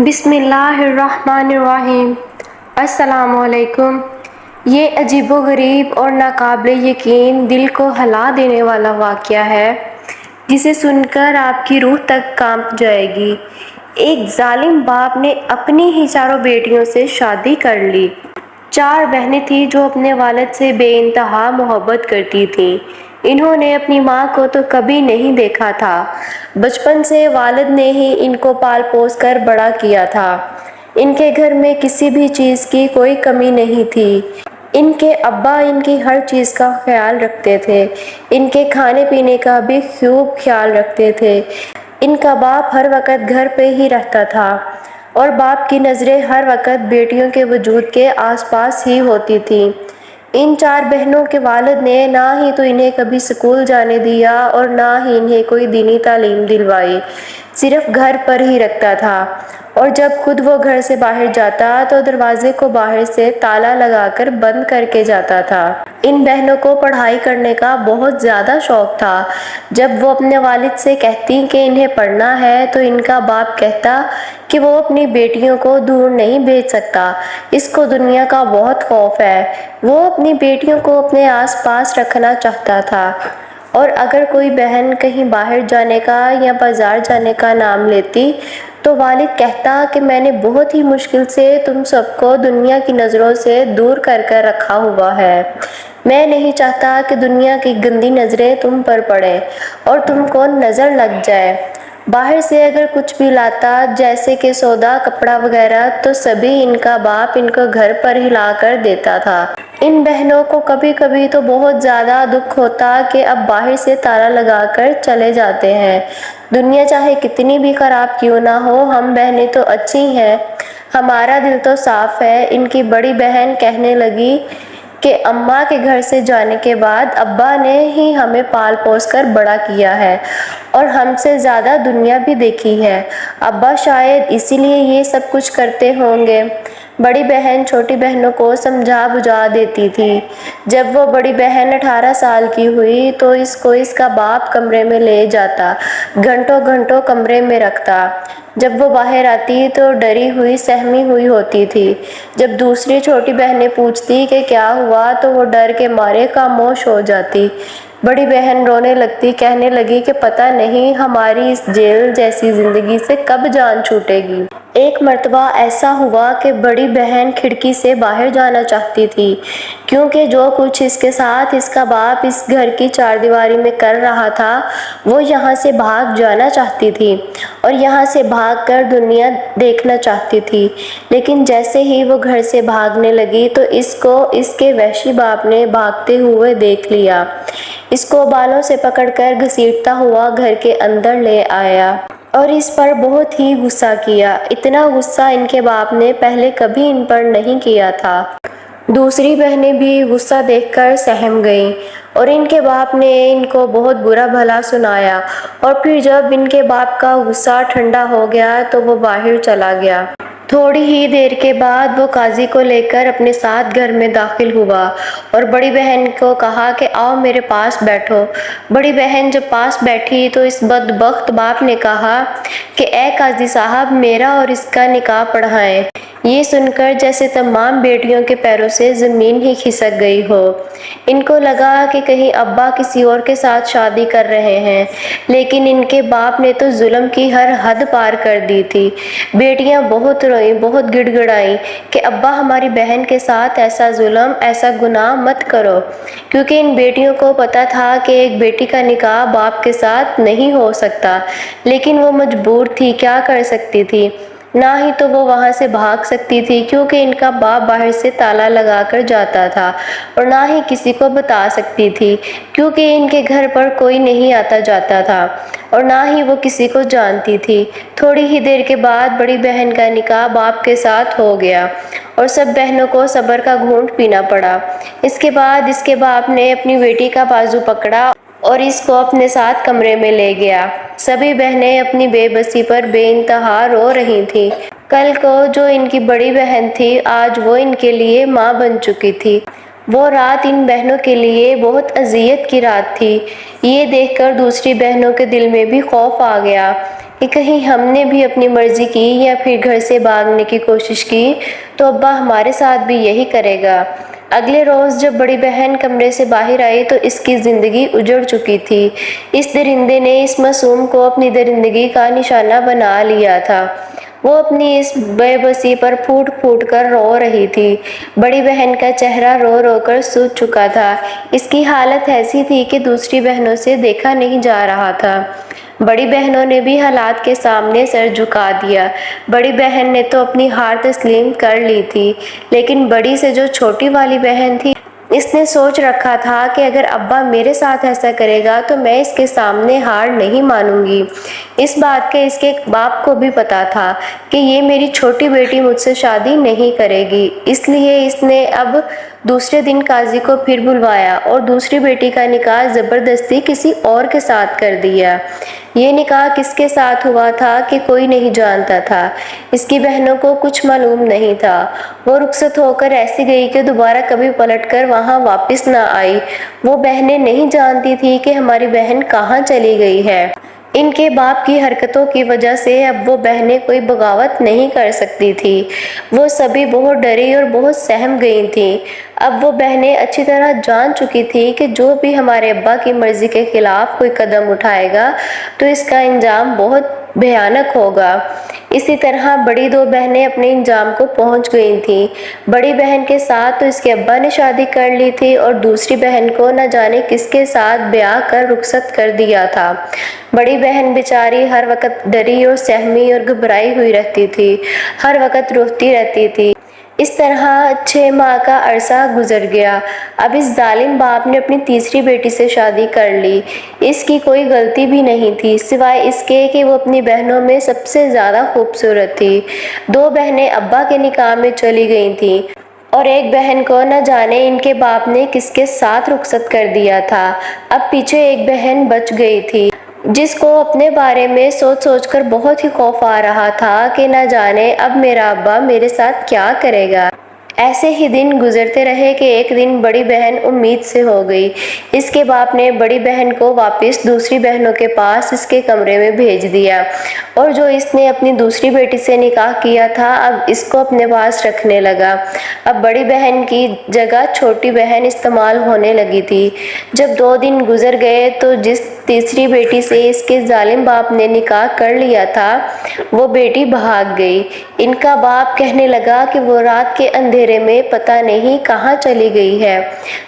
بسم اللہ الرحمن الرحیم۔ السلام علیکم۔ یہ عجیب و غریب اور ناقابل یقین دل کو ہلا دینے والا واقعہ ہے جسے سن کر آپ کی روح تک کانپ جائے گی۔ ایک ظالم باپ نے اپنی ہی چاروں بیٹیوں سے شادی کر لی۔ 4 بہنیں تھیں جو اپنے والد سے بے انتہا محبت کرتی تھیں۔ انہوں نے اپنی ماں کو تو کبھی نہیں دیکھا تھا۔ بچپن سے والد نے ہی ان کو پال پوس کر بڑا کیا تھا۔ ان کے گھر میں کسی بھی چیز کی کوئی کمی نہیں تھی۔ ان کے ابا ان کی ہر چیز کا خیال رکھتے تھے۔ ان کے کھانے پینے کا بھی خوب خیال رکھتے تھے۔ ان کا باپ ہر وقت گھر پہ ہی رہتا تھا اور باپ کی نظریں ہر وقت بیٹیوں کے وجود کے آس پاس ہی ہوتی تھیں۔ ان 4 بہنوں کے والد نے نہ ہی تو انہیں کبھی اسکول جانے دیا اور نہ ہی انہیں کوئی دینی تعلیم دلوائی، صرف گھر پر ہی رکھتا تھا، اور جب خود وہ گھر سے باہر جاتا تو دروازے کو باہر سے تالا لگا کر بند کر کے جاتا تھا۔ ان بہنوں کو پڑھائی کرنے کا بہت زیادہ شوق تھا۔ جب وہ اپنے والد سے کہتی کہ انہیں پڑھنا ہے تو ان کا باپ کہتا کہ وہ اپنی بیٹیوں کو دور نہیں بھیج سکتا، اس کو دنیا کا بہت خوف ہے۔ وہ اپنی بیٹیوں کو اپنے آس پاس رکھنا چاہتا تھا، اور اگر کوئی بہن کہیں باہر جانے کا یا بازار جانے کا نام لیتی تو والد کہتا کہ میں نے بہت ہی مشکل سے تم سب کو دنیا کی نظروں سے دور کر کر رکھا ہوا ہے۔ میں نہیں چاہتا کہ دنیا کی گندی نظریں تم پر پڑیں اور تم کو نظر لگ جائے۔ باہر سے اگر کچھ بھی لاتا جیسے کہ سودا کپڑا وغیرہ تو سبھی ان کا باپ ان کو گھر پر ہی لا کر دیتا تھا۔ ان بہنوں کو کبھی کبھی تو بہت زیادہ دکھ ہوتا کہ اب باہر سے تالا لگا کر چلے جاتے ہیں۔ دنیا چاہے کتنی بھی خراب کیوں نہ ہو، ہم بہنیں تو اچھی ہیں، ہمارا دل تو صاف ہے۔ ان کی بڑی بہن کہنے لگی کہ اماں کے گھر سے جانے کے بعد ابا نے ہی ہمیں پال پوس کر بڑا کیا ہے اور ہم سے زیادہ دنیا بھی دیکھی ہے، ابا شاید اسی لیے یہ سب کچھ کرتے ہوں گے۔ بڑی بہن چھوٹی بہنوں کو سمجھا بجھا دیتی تھی۔ جب وہ بڑی بہن 18 سال کی ہوئی تو اس کو اس کا باپ کمرے میں لے جاتا، گھنٹوں گھنٹوں کمرے میں رکھتا۔ جب وہ باہر آتی تو ڈری ہوئی سہمی ہوئی ہوتی تھی۔ جب دوسری چھوٹی بہنیں پوچھتی کہ کیا ہوا تو وہ ڈر کے مارے خاموش ہو جاتی۔ بڑی بہن رونے لگتی، کہنے لگی کہ پتہ نہیں ہماری اس جیل جیسی زندگی سے کب جان چھوٹے گی۔ ایک مرتبہ ایسا ہوا کہ بڑی بہن کھڑکی سے باہر جانا چاہتی تھی، کیونکہ جو کچھ اس کے ساتھ اس کا باپ اس گھر کی 4 دیواری میں کر رہا تھا وہ یہاں سے بھاگ جانا چاہتی تھی اور یہاں سے بھاگ کر دنیا دیکھنا چاہتی تھی۔ لیکن جیسے ہی وہ گھر سے بھاگنے لگی تو اس کو اس کے وحشی باپ نے بھاگتے ہوئے دیکھ لیا۔ اس کو بالوں سے پکڑ کر گھسیٹتا ہوا گھر کے اندر لے آیا اور اس پر بہت ہی غصہ کیا۔ اتنا غصہ ان کے باپ نے پہلے کبھی ان پر نہیں کیا تھا۔ دوسری بہنیں بھی غصہ دیکھ کر سہم گئیں اور ان کے باپ نے ان کو بہت برا بھلا سنایا، اور پھر جب ان کے باپ کا غصہ ٹھنڈا ہو گیا تو وہ باہر چلا گیا۔ تھوڑی ہی دیر کے بعد وہ قاضی کو لے کر اپنے ساتھ گھر میں داخل ہوا اور بڑی بہن کو کہا کہ آؤ میرے پاس بیٹھو۔ بڑی بہن جب پاس بیٹھی تو اس بدبخت باپ نے کہا کہ اے قاضی صاحب، میرا اور اس کا نکاح پڑھائیں۔ یہ سن کر جیسے تمام بیٹیوں کے پیروں سے زمین ہی کھسک گئی ہو۔ ان کو لگا کہ کہیں ابا کسی اور کے ساتھ شادی کر رہے ہیں، لیکن ان کے باپ نے تو ظلم کی ہر حد پار کر دی تھی۔ بیٹیاں بہت روئیں، بہت گڑ گڑائیں کہ ابا ہماری بہن کے ساتھ ایسا ظلم، ایسا گناہ مت کرو، کیونکہ ان بیٹیوں کو پتہ تھا کہ ایک بیٹی کا نکاح باپ کے ساتھ نہیں ہو سکتا، لیکن وہ مجبور تھی، کیا کر سکتی تھی؟ نہ ہی تو وہ وہاں سے بھاگ سکتی تھی کیونکہ ان کا باپ باہر سے تالا لگا کر جاتا تھا، اور نہ ہی کسی کو بتا سکتی تھی کیونکہ ان کے گھر پر کوئی نہیں آتا جاتا تھا، اور نہ ہی وہ کسی کو جانتی تھی۔ تھوڑی ہی دیر کے بعد بڑی بہن کا نکاح باپ کے ساتھ ہو گیا اور سب بہنوں کو صبر کا گھونٹ پینا پڑا۔ اس کے بعد اس کے باپ نے اپنی بیٹی کا بازو پکڑا اور اس کو اپنے ساتھ کمرے میں لے گیا۔ سبھی بہنیں اپنی بے بسی پر بے انتہا رو رہی تھیں۔ کل کو جو ان کی بڑی بہن تھی آج وہ ان کے لیے ماں بن چکی تھی۔ وہ رات ان بہنوں کے لیے بہت اذیت کی رات تھی۔ یہ دیکھ کر دوسری بہنوں کے دل میں بھی خوف آ گیا۔ کہ کہیں ہم نے بھی اپنی مرضی کی یا پھر گھر سے بھاگنے کی کوشش کی تو ابا ہمارے ساتھ بھی یہی کرے گا۔ اگلے روز جب بڑی بہن کمرے سے باہر آئی تو اس کی زندگی اجڑ چکی تھی۔ اس درندے نے اس معصوم کو اپنی درندگی کا نشانہ بنا لیا تھا۔ وہ اپنی اس بے بسی پر پھوٹ پھوٹ کر رو رہی تھی۔ بڑی بہن کا چہرہ رو رو کر سوج چکا تھا۔ اس کی حالت ایسی تھی کہ دوسری بہنوں سے دیکھا نہیں جا رہا تھا۔ بڑی بہنوں نے بھی حالات کے سامنے سر جھکا دیا۔ بڑی بہن نے تو اپنی ہار تسلیم کر لی تھی، لیکن بڑی سے جو چھوٹی والی بہن تھی، اس نے سوچ رکھا تھا کہ اگر ابا میرے ساتھ ایسا کرے گا تو میں اس کے سامنے ہار نہیں مانوں گی۔ اس بات کا اس کے باپ کو بھی پتا تھا کہ یہ میری چھوٹی بیٹی مجھ سے شادی نہیں کرے گی، اس لیے اس نے اب دوسرے دن قاضی کو پھر بلوایا اور دوسری بیٹی کا نکاح زبردستی کسی اور کے ساتھ کر دیا۔ یہ نکاح کس کے ساتھ ہوا تھا کہ کوئی نہیں جانتا تھا۔ اس کی بہنوں کو کچھ معلوم نہیں تھا۔ وہ رخصت ہو کر ایسی گئی کہ دوبارہ کبھی پلٹ کر وہاں واپس نہ آئی۔ وہ بہنیں نہیں جانتی تھی کہ ہماری بہن کہاں چلی گئی ہے۔ ان کے باپ کی حرکتوں کی وجہ سے اب وہ بہنیں کوئی بغاوت نہیں کر سکتی تھی۔ وہ سبھی بہت ڈری اور بہت سہم گئی تھیں۔ اب وہ بہنیں اچھی طرح جان چکی تھی کہ جو بھی ہمارے ابا کی مرضی کے خلاف کوئی قدم اٹھائے گا تو اس کا انجام بہت بھیانک ہوگا۔ اسی طرح بڑی دو بہنیں اپنے انجام کو پہنچ گئی تھیں۔ بڑی بہن کے ساتھ تو اس کے ابا نے شادی کر لی تھی اور دوسری بہن کو نہ جانے کس کے ساتھ بیاہ کر رخصت کر دیا تھا۔ بڑی بہن بیچاری ہر وقت ڈری اور سہمی اور گھبرائی ہوئی رہتی تھی، ہر وقت روتی رہتی تھی۔ اس طرح 6 ماہ کا عرصہ گزر گیا۔ اب اس ظالم باپ نے اپنی تیسری بیٹی سے شادی کر لی۔ اس کی کوئی غلطی بھی نہیں تھی سوائے اس کے کہ وہ اپنی بہنوں میں سب سے زیادہ خوبصورت تھی۔ 2 بہنیں ابا کے نکاح میں چلی گئی تھیں اور ایک بہن کو نہ جانے ان کے باپ نے کس کے ساتھ رخصت کر دیا تھا۔ اب پیچھے ایک بہن بچ گئی تھی جس کو اپنے بارے میں سوچ سوچ کر بہت ہی خوف آ رہا تھا کہ نہ جانے اب میرا ابا میرے ساتھ کیا کرے گا۔ ایسے ہی دن گزرتے رہے کہ ایک دن بڑی بہن امید سے ہو گئی۔ اس کے باپ نے بڑی بہن کو واپس دوسری بہنوں کے پاس اس کے کمرے میں بھیج دیا اور جو اس نے اپنی دوسری بیٹی سے نکاح کیا تھا اب اس کو اپنے پاس رکھنے لگا۔ اب بڑی بہن کی جگہ چھوٹی بہن استعمال ہونے لگی تھی۔ جب 2 دن گزر گئے تو جس تیسری بیٹی سے اس کے ظالم باپ نے نکاح کر لیا تھا وہ بیٹی بھاگ گئی۔ ان کا باپ کہنے لگا کہ وہ رات کے اندھیرے میں پتہ نہیں کہاں چلی گئی ہے۔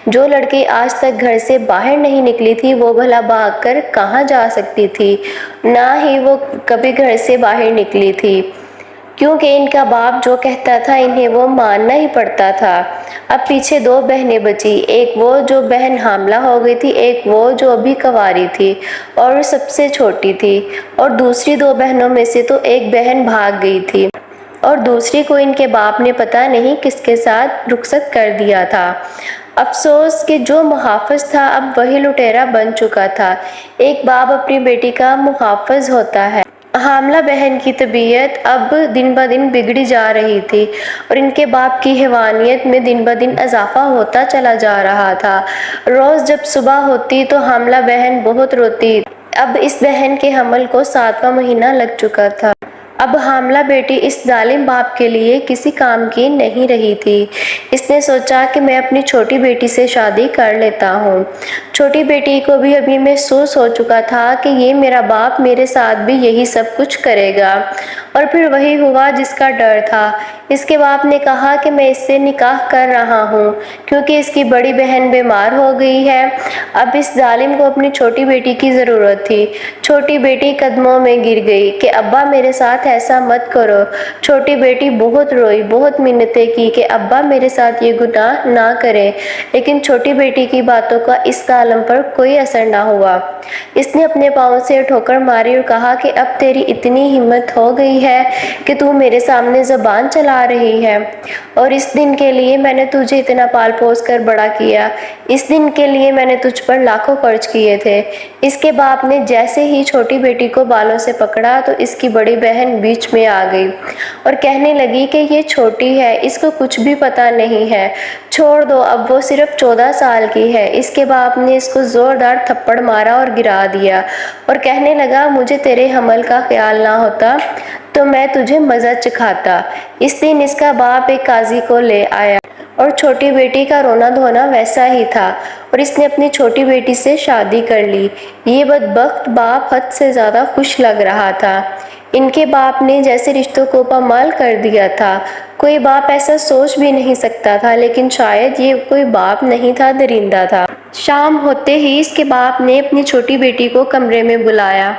جو لڑکی آج تک گھر سے باہر نہیں نکلی تھی وہ بھلا بھاگ کر کہاں جا سکتی تھی؟ نہ ہی وہ کبھی گھر سے باہر نکلی تھی، کیونکہ ان کا باپ جو کہتا تھا انہیں وہ ماننا ہی پڑتا تھا۔ اب پیچھے 2 بہنیں بچی، ایک وہ جو بہن حاملہ ہو گئی تھی، ایک وہ جو ابھی کنواری تھی اور سب سے چھوٹی تھی، اور دوسری 2 بہنوں میں سے تو ایک بہن بھاگ گئی تھی اور دوسری کو ان کے باپ نے پتہ نہیں کس کے ساتھ رخصت کر دیا تھا۔ افسوس کہ جو محافظ تھا اب وہی لٹیرا بن چکا تھا۔ ایک باپ اپنی بیٹی کا محافظ ہوتا ہے۔ حاملہ بہن کی طبیعت اب دن بدن بگڑی جا رہی تھی اور ان کے باپ کی حیوانیت میں دن بدن اضافہ ہوتا چلا جا رہا تھا۔ روز جب صبح ہوتی تو حاملہ بہن بہت روتی۔ اب اس بہن کے حمل کو 7واں مہینہ لگ چکا تھا۔ اب حاملہ بیٹی اس ظالم باپ کے لیے کسی کام کی نہیں رہی تھی۔ اس نے سوچا کہ میں اپنی چھوٹی بیٹی سے شادی کر لیتا ہوں۔ چھوٹی بیٹی کو بھی ابھی محسوس ہو چکا تھا کہ یہ میرا باپ میرے ساتھ بھی یہی سب کچھ کرے گا، اور پھر وہی ہوا جس کا ڈر تھا۔ اس کے باپ نے کہا کہ میں اس سے نکاح کر رہا ہوں کیونکہ اس کی بڑی بہن بیمار ہو گئی ہے۔ اب اس ظالم کو اپنی چھوٹی بیٹی کی ضرورت تھی۔ چھوٹی بیٹی قدموں میں گر گئی کہ ابا میرے ساتھ ایسا مت کرو۔ چھوٹی بیٹی بہت روئی، بہت منتیں کی کہ ابا میرے ساتھ یہ گناہ نہ کریں، لیکن چھوٹی بیٹی کی باتوں کا اس ظالم پر کوئی اثر نہ ہوا۔ اس نے اپنے پاؤں سے ٹھوکر ماری اور کہا کہ اب تیری اتنی ہمت ہو گئی ہے کہ تو میرے سامنے زبان چلا رہی ہے، اور اس دن کے لیے میں نے تجھے اتنا پال پوس کر بڑا کیا، اس دن کے لیے میں نے تجھ پر لاکھوں خرچ کیے تھے۔ اس کے باپ نے جیسے ہی چھوٹی بیٹی کو بالوں سے پکڑا تو اس کی بڑی بہن بیچ میں آ گئی اور کہنے لگی کہ یہ چھوٹی ہے، اس کو کچھ بھی پتہ نہیں ہے، چھوڑ دو، اب وہ صرف 14 سال کی ہے۔ اس کے باپ نے اس کو زوردار تھپڑ مارا اور گرا دیا اور کہنے لگا مجھے تیرے حمل کا خیال نہ ہوتا تو میں تجھے مزہ چکھاتا۔ اس دن اس کا باپ ایک قاضی کو لے آیا اور چھوٹی بیٹی کا رونا دھونا ویسا ہی تھا اور اس نے اپنی چھوٹی بیٹی سے شادی کر لی۔ یہ بدبخت باپ حد سے زیادہ خوش لگ رہا تھا۔ ان کے باپ نے جیسے رشتوں کو پامال کر دیا تھا۔ کوئی باپ ایسا سوچ بھی نہیں سکتا تھا، لیکن شاید یہ کوئی باپ نہیں تھا، درندہ تھا۔ شام ہوتے ہی اس کے باپ نے اپنی چھوٹی بیٹی کو کمرے میں بلایا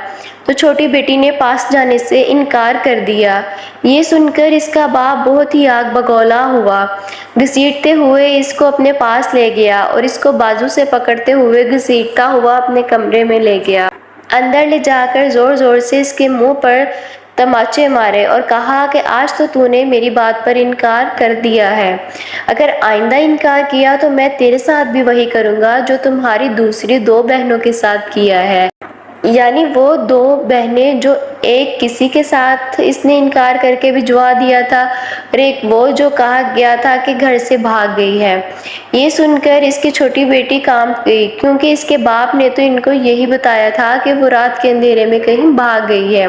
تو چھوٹی بیٹی نے پاس جانے سے انکار کر دیا۔ یہ سن کر اس کا باپ بہت ہی آگ بگولا ہوا، گھسیٹتے ہوئے اس کو اپنے پاس لے گیا اور اس کو بازو سے پکڑتے ہوئے گھسیٹتا ہوا اپنے کمرے میں لے گیا۔ اندر لے جا کر زور زور سے اس کے منہ پر تماچے مارے اور کہا کہ آج تو نے میری بات پر انکار کر دیا ہے، اگر آئندہ انکار کیا تو میں تیرے ساتھ بھی وہی کروں گا جو تمہاری دوسری 2 بہنوں کے ساتھ کیا ہے۔ یعنی وہ 2 بہنیں جو ایک کسی کے ساتھ اس نے انکار کر کے بھجوا دیا تھا اور ایک وہ جو کہا گیا تھا کہ گھر سے بھاگ گئی ہے۔ یہ سن کر اس کی چھوٹی بیٹی کانپ گئی، کیونکہ اس کے باپ نے تو ان کو یہی بتایا تھا کہ وہ رات کے اندھیرے میں کہیں بھاگ گئی ہے۔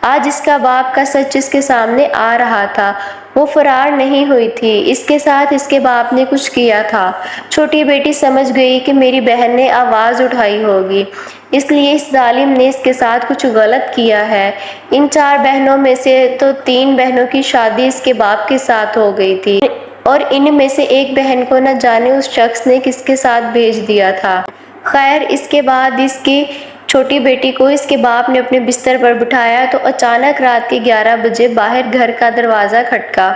آج اس کا باپ کا سچ اس کے سامنے آ رہا تھا، وہ فرار نہیں ہوئی تھی، اس کے ساتھ اس کے باپ نے کچھ کیا تھا۔ چھوٹی بیٹی سمجھ گئی کہ میری بہن نے آواز اٹھائی ہوگی، اس لیے اس ظالم نے اس کے ساتھ کچھ غلط کیا ہے۔ ان 4 بہنوں میں سے تو 3 بہنوں کی شادی اس کے باپ کے ساتھ ہو گئی تھی اور ان میں سے ایک بہن کو نہ جانے اس شخص نے کس کے ساتھ بھیج دیا تھا۔ خیر، اس کے بعد اس کی چھوٹی بیٹی کو اس کے باپ نے اپنے بستر پر بٹھایا تو اچانک رات کے 11 بجے باہر گھر کا دروازہ کھٹکا۔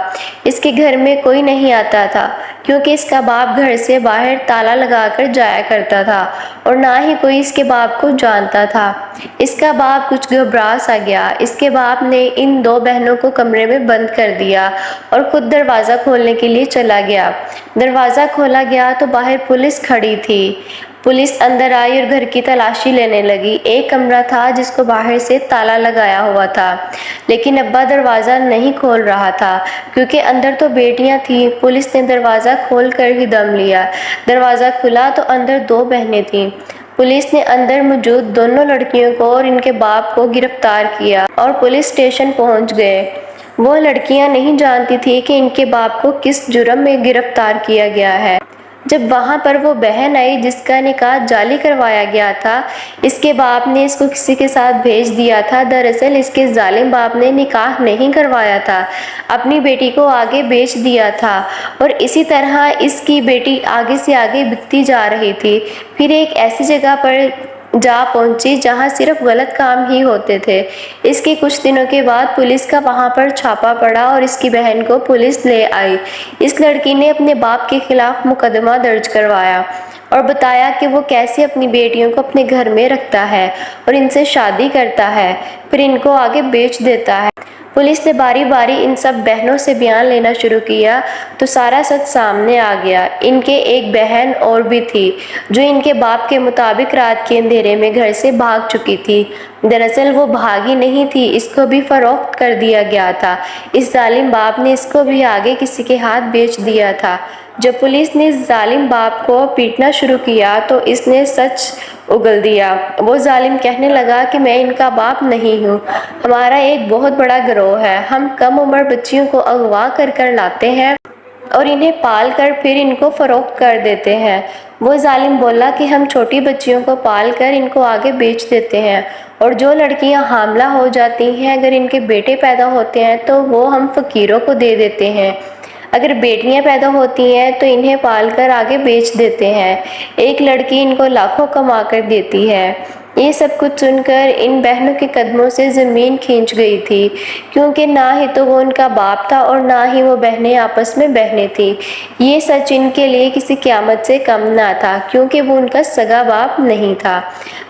اس کے گھر میں کوئی نہیں آتا تھا، کیونکہ اس کا باپ گھر سے باہر تالا لگا کر جایا کرتا تھا اور نہ ہی کوئی اس کے باپ کو جانتا تھا۔ اس کا باپ کچھ گھبرا سا گیا۔ اس کے باپ نے ان 2 بہنوں کو کمرے میں بند کر دیا اور خود دروازہ کھولنے کے لیے چلا گیا۔ دروازہ کھولا گیا تو باہر پولیس کھڑی تھی۔ پولیس اندر آئی اور گھر کی تلاشی لینے لگی۔ ایک کمرہ تھا جس کو باہر سے تالا لگایا ہوا تھا، لیکن ابا دروازہ نہیں کھول رہا تھا کیونکہ اندر تو بیٹیاں تھیں۔ پولیس نے دروازہ کھول کر ہی دم لیا۔ دروازہ کھلا تو اندر 2 بہنیں تھیں۔ پولیس نے اندر موجود دونوں لڑکیوں کو اور ان کے باپ کو گرفتار کیا اور پولیس اسٹیشن پہنچ گئے۔ وہ لڑکیاں نہیں جانتی تھیں کہ ان کے باپ کو کس جرم میں گرفتار کیا گیا ہے۔ جب وہاں پر وہ بہن آئی جس کا نکاح جعلی کروایا گیا تھا، اس کے باپ نے اس کو کسی کے ساتھ بھیج دیا تھا۔ دراصل اس کے ظالم باپ نے نکاح نہیں کروایا تھا، اپنی بیٹی کو آگے بیچ دیا تھا اور اسی طرح اس کی بیٹی آگے سے آگے بکتی جا رہی تھی۔ پھر ایک ایسی جگہ پر جا پہنچی جہاں صرف غلط کام ہی ہوتے تھے۔ اس کے کچھ دنوں کے بعد پولیس کا وہاں پر چھاپا پڑا اور اس کی بہن کو پولیس لے آئی۔ اس لڑکی نے اپنے باپ کے خلاف مقدمہ درج کروایا اور بتایا کہ وہ کیسے اپنی بیٹیوں کو اپنے گھر میں رکھتا ہے اور ان سے شادی کرتا ہے، پھر ان کو آگے بیچ دیتا ہے۔ پولیس نے باری باری ان سب بہنوں سے بیان لینا شروع کیا تو سارا سچ سامنے آ گیا۔ ان کے ایک بہن اور بھی تھی جو ان کے باپ کے مطابق رات کے اندھیرے میں گھر سے بھاگ چکی تھی۔ دراصل وہ بھاگی نہیں تھی، اس کو بھی فروخت کر دیا گیا تھا۔ اس ظالم باپ نے اس کو بھی آگے کسی کے ہاتھ بیچ دیا تھا۔ جب پولیس نے اس ظالم باپ کو پیٹنا شروع کیا تو اس نے سچ اگل دیا۔ وہ ظالم کہنے لگا کہ میں ان کا باپ نہیں ہوں، ہمارا ایک بہت بڑا گروہ ہے، ہم کم عمر بچیوں کو اغوا کر کر لاتے ہیں اور انہیں پال کر پھر ان کو فروخت کر دیتے ہیں۔ وہ ظالم بولا کہ ہم چھوٹی بچیوں کو پال کر ان کو آگے بیچ دیتے ہیں اور جو لڑکیاں حاملہ ہو جاتی ہیں اگر ان کے بیٹے پیدا ہوتے ہیں تو وہ ہم فقیروں کو دے دیتے ہیں، اگر بیٹیاں پیدا ہوتی ہیں تو انہیں پال کر آگے بیچ دیتے ہیں، ایک لڑکی ان کو لاکھوں کما کر دیتی ہے۔ یہ سب کچھ سن کر ان بہنوں کے قدموں سے زمین کھینچ گئی تھی، کیونکہ نہ ہی تو وہ ان کا باپ تھا اور نہ ہی وہ بہنیں آپس میں بہنیں تھیں۔ یہ سچ ان کے لیے کسی قیامت سے کم نہ تھا، کیونکہ وہ ان کا سگا باپ نہیں تھا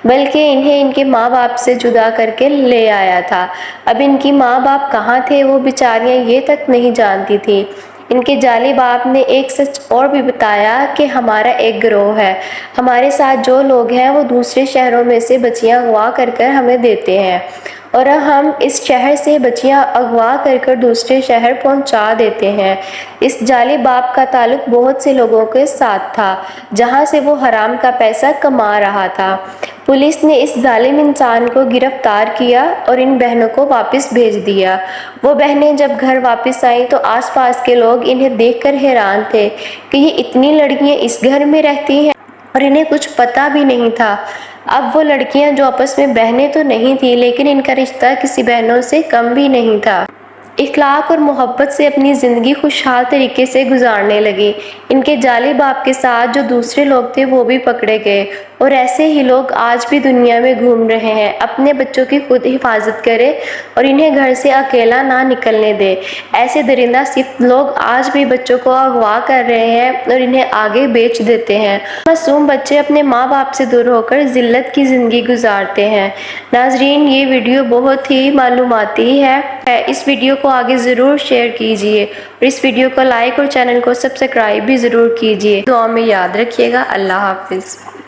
بلکہ انہیں ان کے ماں باپ سے جدا کر کے لے آیا تھا۔ اب ان کی ماں باپ کہاں تھے وہ بیچاریاں یہ تک نہیں جانتی تھیں۔ ان کے جعلی باپ نے ایک سچ اور بھی بتایا کہ ہمارا ایک گروہ ہے، ہمارے ساتھ جو لوگ ہیں وہ دوسرے شہروں میں سے بچیاں اغوا کر کر ہمیں دیتے ہیں اور ہم اس شہر سے بچیاں اغوا کر دوسرے شہر پہنچا دیتے ہیں۔ اس جعلی باپ کا تعلق بہت سے لوگوں کے ساتھ تھا جہاں سے وہ حرام کا پیسہ کما رہا تھا۔ پولیس نے اس ظالم انسان کو گرفتار کیا اور ان بہنوں کو واپس بھیج دیا۔ وہ بہنیں جب گھر واپس آئیں تو آس پاس کے لوگ انہیں دیکھ کر حیران تھے کہ یہ اتنی لڑکیاں اس گھر میں رہتی ہیں اور انہیں کچھ پتہ بھی نہیں تھا۔ اب وہ لڑکیاں جو آپس میں بہنیں تو نہیں تھیں لیکن ان کا رشتہ کسی بہنوں سے کم بھی نہیں تھا۔ اخلاق اور محبت سے اپنی زندگی خوشحال طریقے سے گزارنے لگی۔ ان کے جعلی باپ کے ساتھ جو دوسرے لوگ تھے وہ بھی پکڑے گئے اور ایسے ہی لوگ آج بھی دنیا میں گھوم رہے ہیں۔ اپنے بچوں کی خود حفاظت کرے اور انہیں گھر سے اکیلا نہ نکلنے دے۔ ایسے درندہ صفت لوگ آج بھی بچوں کو اغوا کر رہے ہیں اور انہیں آگے بیچ دیتے ہیں۔ معصوم بچے اپنے ماں باپ سے دور ہو کر ذلت کی زندگی گزارتے ہیں۔ ناظرین، یہ ویڈیو بہت ہی معلوماتی ہے۔ اس ویڈیو کو آگے ضرور شیئر کیجیے اور اس ویڈیو کو لائک اور چینل کو سبسکرائب بھی ضرور کیجیے۔ دعا میں یاد رکھیے گا۔ اللہ حافظ۔